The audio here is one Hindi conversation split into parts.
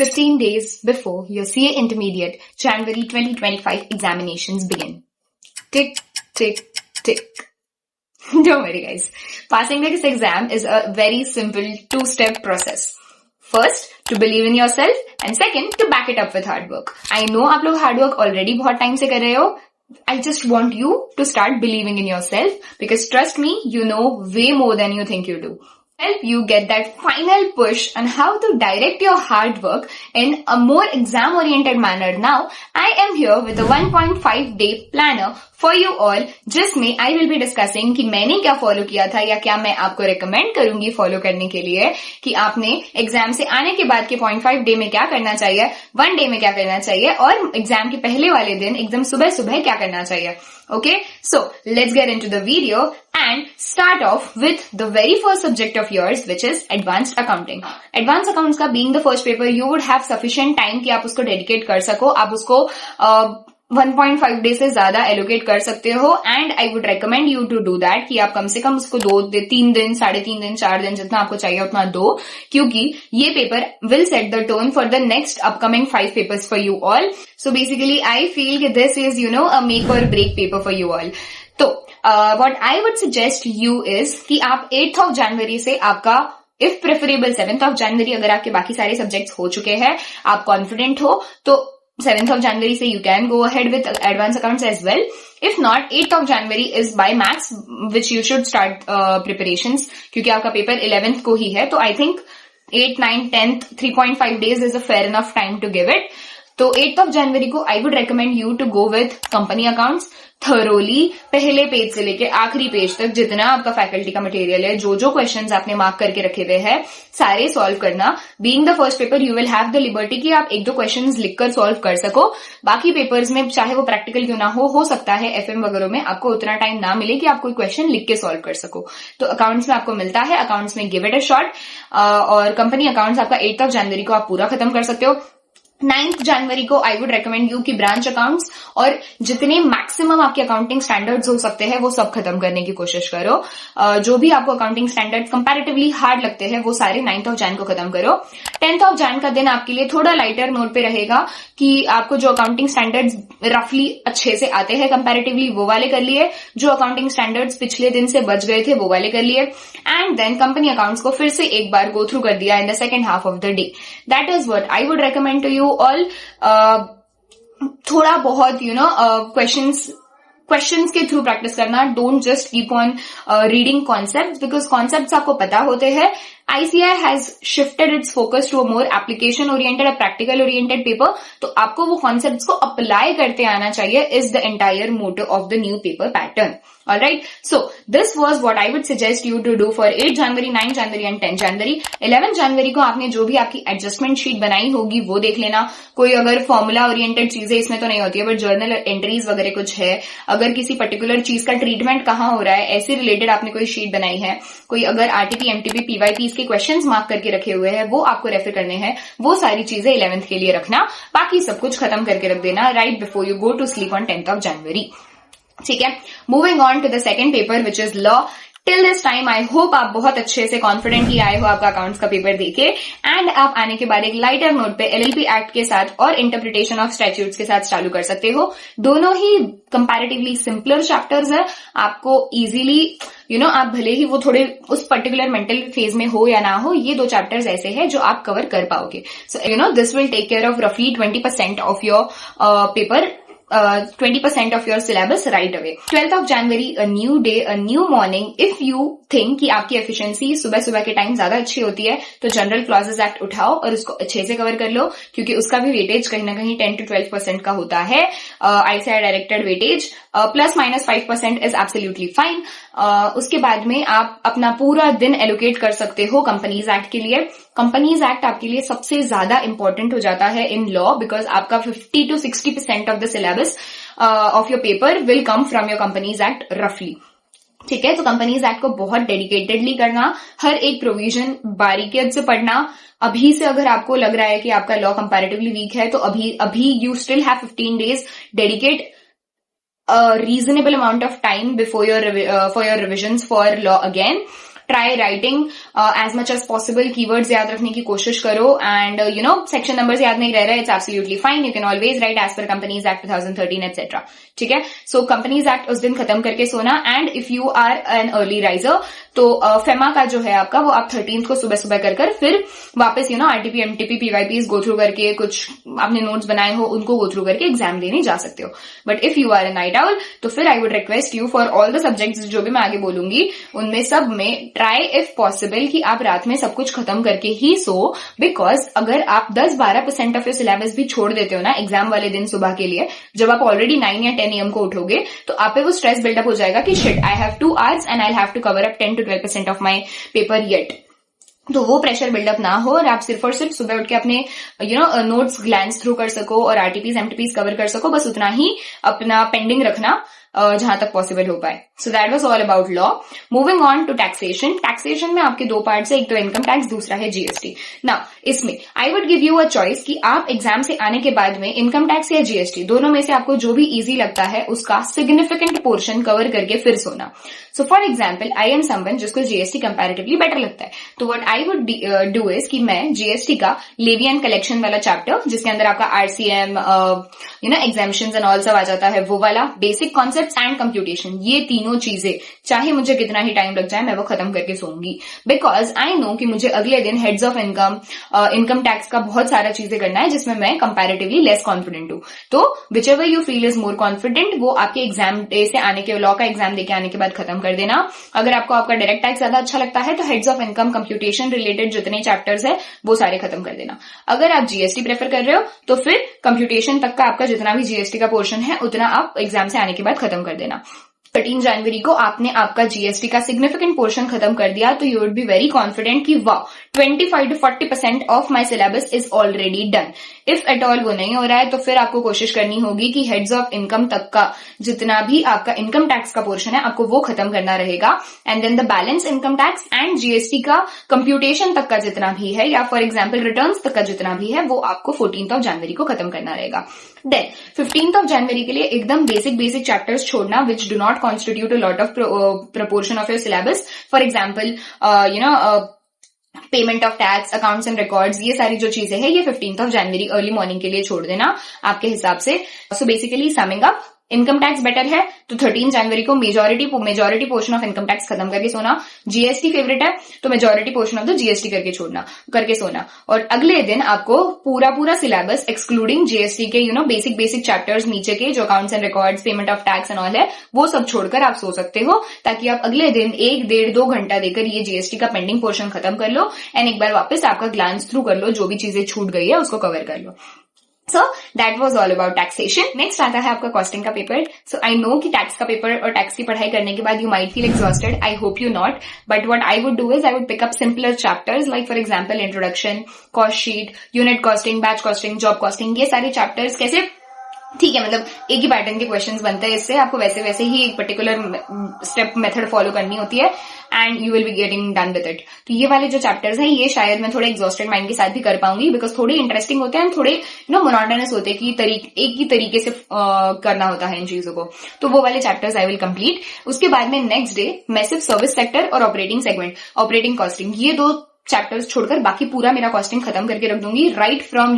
15 days before your CA Intermediate January 2025 examinations begin. Tick, tick, tick. Don't worry guys. Passing this exam is a very simple two-step process. First, to believe in yourself and second, to back it up with hard work. I know आप लोग hard work already बहुत time से कर रहे हो. I just want you to start believing in yourself because trust me, you know way more than you think you do. Help you get that final push on how to direct your hard work in a more exam-oriented manner. Now, I am here with a 1.5 day planner for you all, जिसमें I will be discussing कि मैंने क्या follow किया था या क्या मैं आपको recommend करूंगी follow करने के लिए कि आपने exam से आने के बाद के 0.5 day में क्या करना चाहिए, 1 day में क्या करना चाहिए और exam के पहले वाले दिन एकदम सुबह सुबह क्या करना चाहिए. Okay, so let's get into the video and start off with the very first subject of yours, which is advanced accounting. Advanced accounts का being the first paper, you would have sufficient time कि आप उसको dedicate कर सको, आप उसको 1.5 डे से ज्यादा एलोकेट कर सकते हो and I would recommend you to do that कि आप कम से कम उसको 3 दिन 3.5 दिन 4 दिन जितना आपको चाहिए उतना दो, क्योंकि ये paper will set the tone for the next upcoming 5 papers for you all. So basically I feel this is a make or break paper for you all. तो what I would suggest you is कि आप 8th ऑफ जनवरी से आपका if preferable 7th of January अगर आपके बाकी सारे सब्जेक्ट्स हो चुके हैं, आप कॉन्फिडेंट हो तो 7th of January say you can go ahead with advanced accounts as well. If not, 8th of January is by max which you should start preparations क्योंकि आपका पेपर 11th को ही है. तो I think 8, 9, 10th 3.5 days is a fair enough time to give it. तो 8th of January को I would recommend you to go with company accounts thoroughly, पहले पेज से लेके आखिरी पेज तक जितना आपका फैकल्टी का मटेरियल है, जो जो क्वेश्चंस आपने मार्क करके रखे हुए हैं सारे सॉल्व करना. Being the first paper you will have the liberty कि आप 1-2 क्वेश्चंस लिखकर सॉल्व कर सको. बाकी पेपर्स में चाहे वो प्रैक्टिकल क्यों ना हो सकता है एफएम वगैरह में आपको उतना टाइम ना मिले कि आप कोई क्वेश्चन लिख के सॉल्व कर सको. तो अकाउंट्स में आपको मिलता है, अकाउंट्स में गिव इट अ शॉट. और कंपनी अकाउंट्स आपका 8th ऑफ जनवरी को आप पूरा खत्म कर सकते हो. 9th जनवरी को आई वुड रेकमेंड यू कि ब्रांच अकाउंट्स और जितने मैक्सिमम आपके अकाउंटिंग स्टैंडर्ड्स हो सकते हैं वो सब खत्म करने की कोशिश करो. जो भी आपको अकाउंटिंग स्टैंडर्ड्स कंपैरेटिवली हार्ड लगते हैं वो सारे 9th ऑफ जैन को खत्म करो. 10th ऑफ जैन का दिन आपके लिए थोड़ा लाइटर नोट पे रहेगा कि आपको जो अकाउंटिंग स्टैंडर्ड्स रफली अच्छे से आते हैं कंपैरेटिवली वो वाले कर लिए, जो अकाउंटिंग स्टैंडर्ड्स पिछले दिन से बच गए थे वो वाले कर लिए, एंड देन कंपनी अकाउंट्स को फिर से एक बार गो थ्रू कर दिया in the second half of the day. That is what I would recommend to you all. थोड़ा बहुत क्वेश्चंस के थ्रू प्रैक्टिस करना. Don't just keep on reading concepts because concepts आपको पता होते हैं. ICAI has shifted its focus to a more application oriented or practical oriented paper. तो आपको वो concepts को apply करते आना चाहिए is the entire motto of the new paper pattern. Alright, so this was what I would suggest you to do for 8 January, 9 January and 10 January. 11 January को आपने जो भी आपकी adjustment sheet बनाई होगी वो देख लेना. कोई अगर formula oriented चीजें इसमें तो नहीं होती है बट journal entries वगैरह कुछ है, अगर किसी particular चीज का treatment कहाँ हो रहा है ऐसे related आपने कोई sheet बनाई है, कोई अगर RTP, MTP, PYP के क्वेश्चंस मार्क करके रखे हुए हैं वो आपको रेफर करने हैं, वो सारी चीजें 11th के लिए रखना. बाकी सब कुछ खत्म करके रख देना right before you go to sleep on 10th of January. ठीक है, moving on to the second paper which is law. Till this time I hope आप बहुत अच्छे से कॉन्फिडेंटली आए हो आपका अकाउंट्स का पेपर देके, एंड आप आने के बाद एक लाइटर नोट पे LLP एक्ट के साथ और इंटरप्रिटेशन ऑफ स्टैट्यूट्स के साथ चालू कर सकते हो. दोनों ही कंपैरेटिवली सिंपलर चैप्टर्स है. आपको इजीली आप भले ही वो थोड़े उस पर्टिकुलर मेंटल फेज में हो या ना हो, ये 2 चैप्टर्स ऐसे हैं जो आप कवर कर पाओगे. So this will take care of रफली 20% of your paper, 20% of your syllabus right away. 12th of January, a new day, a new morning. If you think कि आपकी efficiency सुबह सुबह के टाइम ज्यादा अच्छी होती है तो जनरल क्लॉजेज एक्ट उठाओ और उसको अच्छे से कवर कर लो क्योंकि उसका भी वेटेज कहीं ना कहीं 10 to 12% का होता है. ICAI directed weightage +-5% is absolutely fine. उसके बाद में आप अपना पूरा दिन एलोकेट कर सकते हो कंपनीज एक्ट के लिए. कंपनीज एक्ट आपके लिए सबसे ज्यादा इंपॉर्टेंट हो जाता है इन लॉ बिकॉज आपका 50 to 60% of the syllabus of your paper will come from your companies act रफली. ठीक है, तो कंपनीज एक्ट को बहुत डेडिकेटेडली करना, हर एक प्रोविजन बारीकियत से पढ़ना. अभी से अगर आपको लग रहा है कि आपका लॉ कंपैरेटिवली वीक है तो अभी you still have 15 days. Dedicate a reasonable amount of time before for your revisions for law again. Try writing as much as possible, keywords याद रखने की कोशिश करो, एंड सेक्शन नंबर्स याद नहीं रह रहा है, it's absolutely fine, you can always write as per companies act 2013 etcetera, ठीक है। सो कंपनीज एक्ट उस दिन खत्म करके सोना, and if you are an early riser तो फेमा का जो है आपका वो आप 13th को सुबह सुबह कर फिर वापस आरटीपी एमटीपी पीवाईपीज गो थ्रू करके, कुछ आपने नोट्स बनाए हो उनको गो थ्रू करके एग्जाम देने जा सकते हो। But if you are a night owl तो फिर I would request you for all the subjects जो भी मैं आगे बोलूंगी उनमें सब में ट्राई इफ पॉसिबल कि आप रात में सब कुछ खत्म करके ही सो, बिकॉज अगर आप 10-12% ऑफ योर सिलेबस भी छोड़ देते हो ना एग्जाम वाले दिन सुबह के लिए, जब आप ऑलरेडी 9 या 10 AM को उठोगे तो आप पे वो स्ट्रेस बिल्डअप हो जाएगा कि shit I have 2 hours and I have to cover up 10-12% of my paper yet. तो वो प्रेशर बिल्डअप ना हो और आप सिर्फ और सिर्फ सुबह उठ के अपने नोट्स ग्लैंस थ्रू कर सको और आरटीपीज एमटीपीज कवर कर सको, बस उतना ही अपना पेंडिंग रखना जहां तक पॉसिबल हो पाए। So that was all about law. Moving on to taxation. Taxation में आपके 2 पार्ट्स है, एक तो इनकम टैक्स, दूसरा है जीएसटी। नाउ इसमें I would give you a choice कि आप एग्जाम से आने के बाद में इनकम टैक्स या जीएसटी दोनों में से आपको जो भी इजी लगता है उसका सिग्निफिकेंट पोर्शन कवर करके फिर सोना। So for example I am someone जिसको जीएसटी कंपैरेटिवली बेटर लगता है, तो what I would do is कि मैं जीएसटी का लेवी एंड कलेक्शन वाला चैप्टर जिसके अंदर आपका आरसीएम एग्जामिशंस एंड ऑल सब आ जाता है, वो वाला बेसिक कॉन्सेप्ट्स एंड कंप्यूटेशन, ये तीनों चीजें चाहे मुझे कितना ही टाइम लग जाए मैं वो खत्म करके सोऊंगी। बिकॉज आई नो कि मुझे अगले दिन हेड्स ऑफ इनकम टैक्स का बहुत सारा चीजें करना है जिसमें मैं कंपैरेटिवली लेस कॉन्फिडेंट हूं। तो which ever you feel is more confident वो आपके एग्जाम डे से आने के, लॉ का एग्जाम देके आने के बाद खत्म कर देना। अगर आपको आपका डायरेक्ट टैक्स ज्यादा अच्छा लगता है तो heads of income computation related जितने चैप्टर्स है वो सारे खत्म कर देना। अगर आप जीएसटी प्रेफर कर रहे हो तो फिर कंप्यूटेशन तक का आपका जितना भी जीएसटी का पोर्शन है उतना आप एग्जाम से आने के बाद खत्म कर देना। 13 जनवरी को आपने आपका जीएसटी का सिग्निफिकेंट पोर्शन खत्म कर दिया तो you would be very confident कि वाह 25-40% of my syllabus is already done. If at all वो नहीं हो रहा है तो फिर आपको कोशिश करनी होगी कि हेड्स ऑफ इनकम तक का जितना भी आपका इनकम टैक्स का पोर्शन है आपको वो खत्म करना रहेगा, and then the balance income tax and GST का कंप्यूटेशन तक का जितना भी है या फॉर एग्जाम्पल रिटर्न्स तक का जितना भी है वो आपको 14th जनवरी को खत्म करना रहेगा। देन 15th जनवरी के लिए एकदम बेसिक चैप्टर्स छोड़ना which do not constitute a lot of proportion of your syllabus. For example, payment of tax, accounts and records, ये सारी जो चीजें हैं ये 15th जनवरी अर्ली मॉर्निंग के लिए छोड़ देना आपके हिसाब से। So basically summing up, income tax better है तो 13 जनवरी को majority portion of income tax खत्म करके सोना। जीएसटी फेवरेट है तो majority portion of the GST करके सोना। और अगले दिन आपको पूरा सिलेबस एक्सक्लूडिंग जीएसटी के बेसिक चैप्टर्स नीचे के जो accounts and records, payment of tax and all है वो सब छोड़कर आप सो सकते हो, ताकि आप अगले दिन 1-1.5-2 घंटा देकर ये जीएसटी का पेंडिंग पोर्शन खत्म कर लो एंड एक बार वापस आपका ग्लांस थ्रू कर लो, जो भी चीजें छूट गई है उसको कवर कर लो। So that was all about taxation. Next आता है आपका कॉस्टिंग का पेपर. So I know कि टैक्स का पेपर और टैक्स की पढ़ाई करने के बाद you might feel exhausted. I hope you not. But what I would do is I would pick up simpler chapters like for example introduction, cost sheet, unit costing, batch costing, job costing. ये सारे chapters कैसे ठीक है, मतलब एक ही पैटर्न के क्वेश्चंस बनते हैं इससे, आपको वैसे ही एक पर्टिकुलर स्टेप मेथड फॉलो करनी होती है and you will be getting done with it. तो ये वाले जो चैप्टर्स हैं ये शायद मैं थोड़े एग्जॉस्टेड माइंड के साथ भी कर पाऊंगी, बिकॉज थोड़े इंटरेस्टिंग होते हैं, थोड़े मोनोटोनस होते हैं कि एक ही तरीके से करना होता है इन चीजों को। तो वो वाले चैप्टर्स आई विल कंप्लीट। उसके बाद में नेक्स्ट डे मैं सिर्फ सर्विस सेक्टर और ऑपरेटिंग सेगमेंट, ऑपरेटिंग कॉस्टिंग, ये 2 चैप्टर्स छोड़कर बाकी पूरा मेरा कॉस्टिंग खत्म करके रख दूंगी। राइट फ्रॉम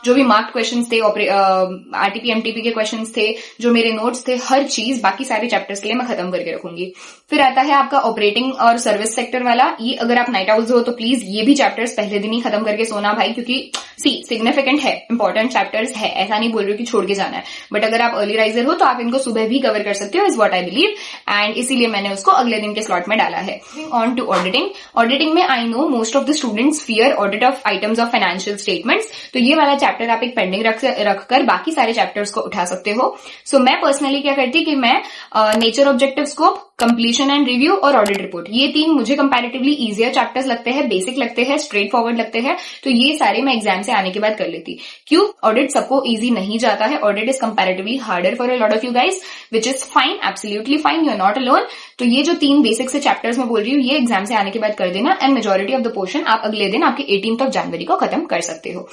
जो भी मार्क्ड क्वेश्चंस थे, आरटीपी एमटीपी के क्वेश्चंस थे, जो मेरे नोट्स थे, हर चीज बाकी सारे चैप्टर्स के लिए मैं खत्म करके रखूंगी। फिर आता है आपका ऑपरेटिंग और सर्विस सेक्टर वाला। ये अगर आप नाइट आउल्स हो तो प्लीज ये भी चैप्टर्स पहले दिन ही खत्म करके सोना भाई, क्योंकि सिग्निफिकेंट है, इंपॉर्टेंट चैप्टर्स है, ऐसा नहीं बोल रही हूँ कि छोड़ के जाना है, बट अगर आप अर्ली राइजर हो तो आप इनको सुबह भी कवर कर सकते हो, is what I believe, and इसीलिए मैंने उसको अगले दिन के स्लॉट में डाला है। On to auditing. ऑडिटिंग में I know most of the students fear audit of items of financial statements, तो ये वाला चैप्टर आप एक पेंडिंग रखकर बाकी सारे चैप्टर्स को उठा सकते हो। सो मैं पर्सनली क्या करती कि मैं nature, objective, scope, completion and review और ऑडिट रिपोर्ट, ये 3 मुझे कंपैरेटिवली इजियर चैप्टर्स लगते हैं, बेसिक लगते हैं, स्ट्रेट फॉरवर्ड लगते हैं, तो ये सारे मैं एग्जाम से आने के बाद कर लेती। क्यों? ऑडिट सबको इजी नहीं जाता है, audit is comparatively harder for a lot of you guys, which is fine, absolutely fine, you are not alone. तो ये जो 3 बेसिक से चैप्टर्स मैं बोल रही हूँ ये एग्जाम से आने के बाद कर देना, and majority of the portion आप अगले दिन आपके 18th जनवरी को खत्म कर सकते हो।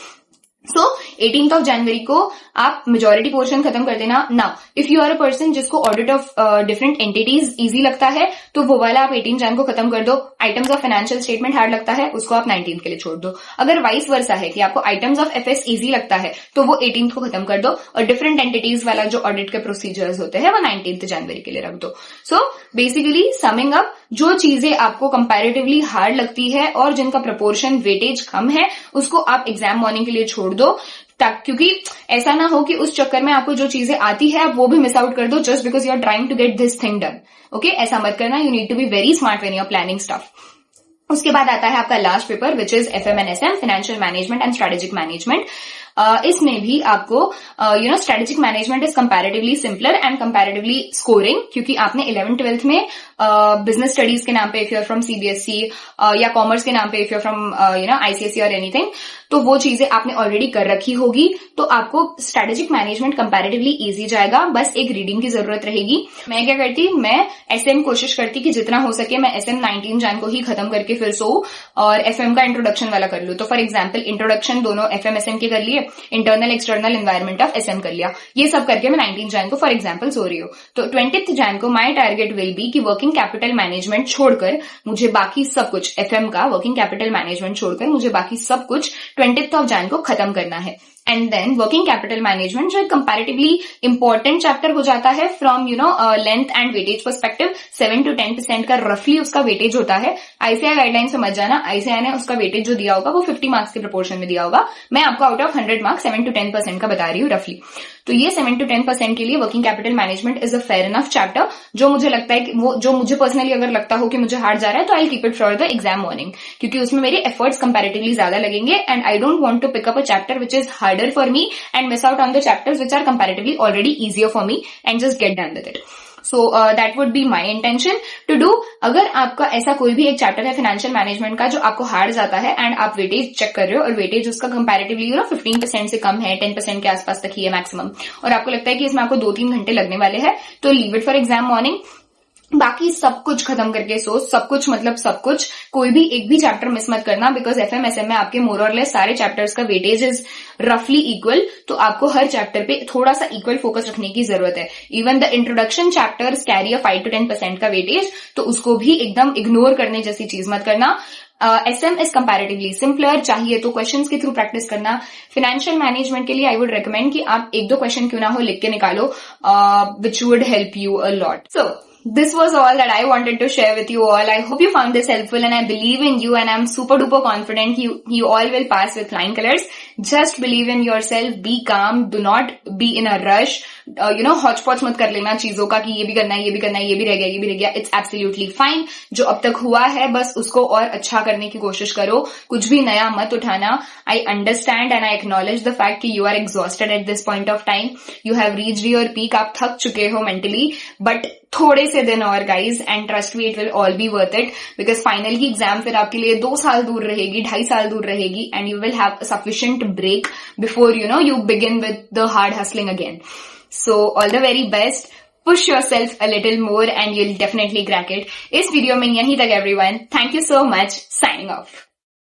सो 18th जनवरी को आप मेजोरिटी पोर्शन खत्म कर देना। Now if you are a person जिसको audit of different entities easy लगता है तो वो वाला आप 18 जन को खत्म कर दो। Items of financial statement hard लगता है उसको आप 19th के लिए छोड़ दो। अगर वाइस वर्सा है कि आपको आइटम्स ऑफ एफएस इजी लगता है तो वो 18th को खत्म कर दो और डिफरेंट एंटिटीज वाला जो ऑडिट के प्रोसीजर्स होते हैं वो 19th जनवरी के लिए रख दो। सो बेसिकली समिंग अप, जो चीजें आपको कंपैरेटिवली हार्ड लगती है और जिनका प्रपोर्शन वेटेज कम है उसको आप एग्जाम मॉर्निंग के लिए छोड़ दो, क्योंकि ऐसा ना हो कि उस चक्कर में आपको जो चीजें आती है आप वो भी मिस आउट कर दो just because you are trying to get this thing done. Okay, ऐसा मत करना। You need to be very smart when you are planning stuff. उसके बाद आता है आपका last paper which is FMNSM, financial management and strategic management. इसमें भी आपको strategic management is comparatively simpler and comparatively scoring, क्योंकि आपने 11th-12th में बिजनेस स्टडीज के नाम पे if you are from CBSE या कॉमर्स के नाम पे if you are from ICSE और एनीथिंग, तो वो चीजें आपने ऑलरेडी कर रखी होगी, तो आपको स्ट्रेटेजिक मैनेजमेंट कंपैरेटिवली इजी जाएगा। बस एक रीडिंग की जरूरत रहेगी। मैं क्या करती, मैं SM कोशिश करती कि जितना हो सके मैं SM 19 जन को ही खत्म करके फिर सो और FM का इंट्रोडक्शन वाला कर लू। तो फॉर एग्जाम्पल इंट्रोडक्शन दोनों FM-SM के कर लिए, internal external environment of SM कर लिया, ये सब करके मैं 19 जन को फॉर एग्जाम्पल सो रही हूँ। तो 20th जन को माई टारगेट विल बी कि वर्किंग कैपिटल मैनेजमेंट छोड़कर मुझे बाकी सब कुछ, FM का वर्किंग कैपिटल मैनेजमेंट छोड़कर मुझे बाकी सब कुछ 20th जन को खत्म करना है। And then working capital management जो एक कंपैरेटिवली इंपॉर्टेंट चैप्टर हो जाता है from length and weightage perspective, 7 to 10% का रफली उसका वेटेज होता है। ICAI गाइडलाइन समझ जाना, ICAI ने उसका वेटेज जो दिया होगा वो 50 मार्क्स के प्रोपोर्शन में दिया होगा। मैं आपको आउट ऑफ 100 मार्क्स 7 to 10% का बता रही हूँ रफली। तो ये 7 to 10% के लिए working capital management is a fair enough chapter. जो मुझे लगता है कि वो जो मुझे पर्सनली अगर लगता हो कि मुझे हार्ड जा रहा है तो I keep it for the exam morning, क्योंकि उसमें मेरे एफर्ट्स कंपैरेटिवली ज्यादा लगेंगे and I don't want to pick up a chapter which is harder for me and miss out on the chapters which are comparatively already easier for me and just get done with it. So that would be my intention to do. अगर आपका ऐसा कोई भी एक चैप्टर है फाइनेंशियल मैनेजमेंट का जो आपको हार्ड जाता है एंड आप वेटेज चेक कर रहे हो और वेटेज उसका कंपैरेटिवली 15% से कम है, 10% के आसपास तक ही है मैक्सिमम, और आपको लगता है कि इसमें आपको 2-3 घंटे लगने वाले हैं, तो leave it for exam morning. बाकी सब कुछ खत्म करके सो, सब कुछ मतलब सब कुछ, कोई भी एक भी चैप्टर मिस मत करना, बिकॉज FMSM में आपके मोर और लेस सारे चैप्टर्स का वेटेज इज रफली इक्वल, तो आपको हर चैप्टर पे थोड़ा सा इक्वल फोकस रखने की जरूरत है। Even the introduction chapters carry a 5 to 10% का वेटेज, तो उसको भी एकदम इग्नोर करने जैसी चीज मत करना। SM इज कंपैरेटिवली सिंपलर, चाहिए तो क्वेश्चंस के थ्रू प्रैक्टिस करना। फाइनेंशियल मैनेजमेंट के लिए आई वुड रिकमेंड कि आप 1-2 क्वेश्चन क्यों ना हो लिख के निकालो, which would help you a lot. So this was all that I wanted to share with you all. I hope you found this helpful and I believe in you and I'm super duper confident you all will pass with flying colors. Just believe in yourself, be calm, do not be in a rush. hodgepodge मत कर लेना चीजों का कि ये भी करना है, ये भी करना है, ये भी रह गया, ये भी रह गया। It's absolutely fine. जो अब तक हुआ है बस उसको और अच्छा करने की कोशिश करो, कुछ भी नया मत उठाना। I understand and I acknowledge the fact कि you are exhausted at this point of time. You have reached your peak. आप थक चुके हो mentally, but थोड़े से दिन और guys, and trust me it will all B worth it, because final की एग्जाम फिर आपके लिए 2 साल दूर रहेगी, 2.5 साल दूर रहेगी, and you will have sufficient break before you begin with the hard hustling again. So all the very best. Push yourself a little more and you'll definitely crack it. इस वीडियो में यहीं तक everyone. Thank you so much. Signing off.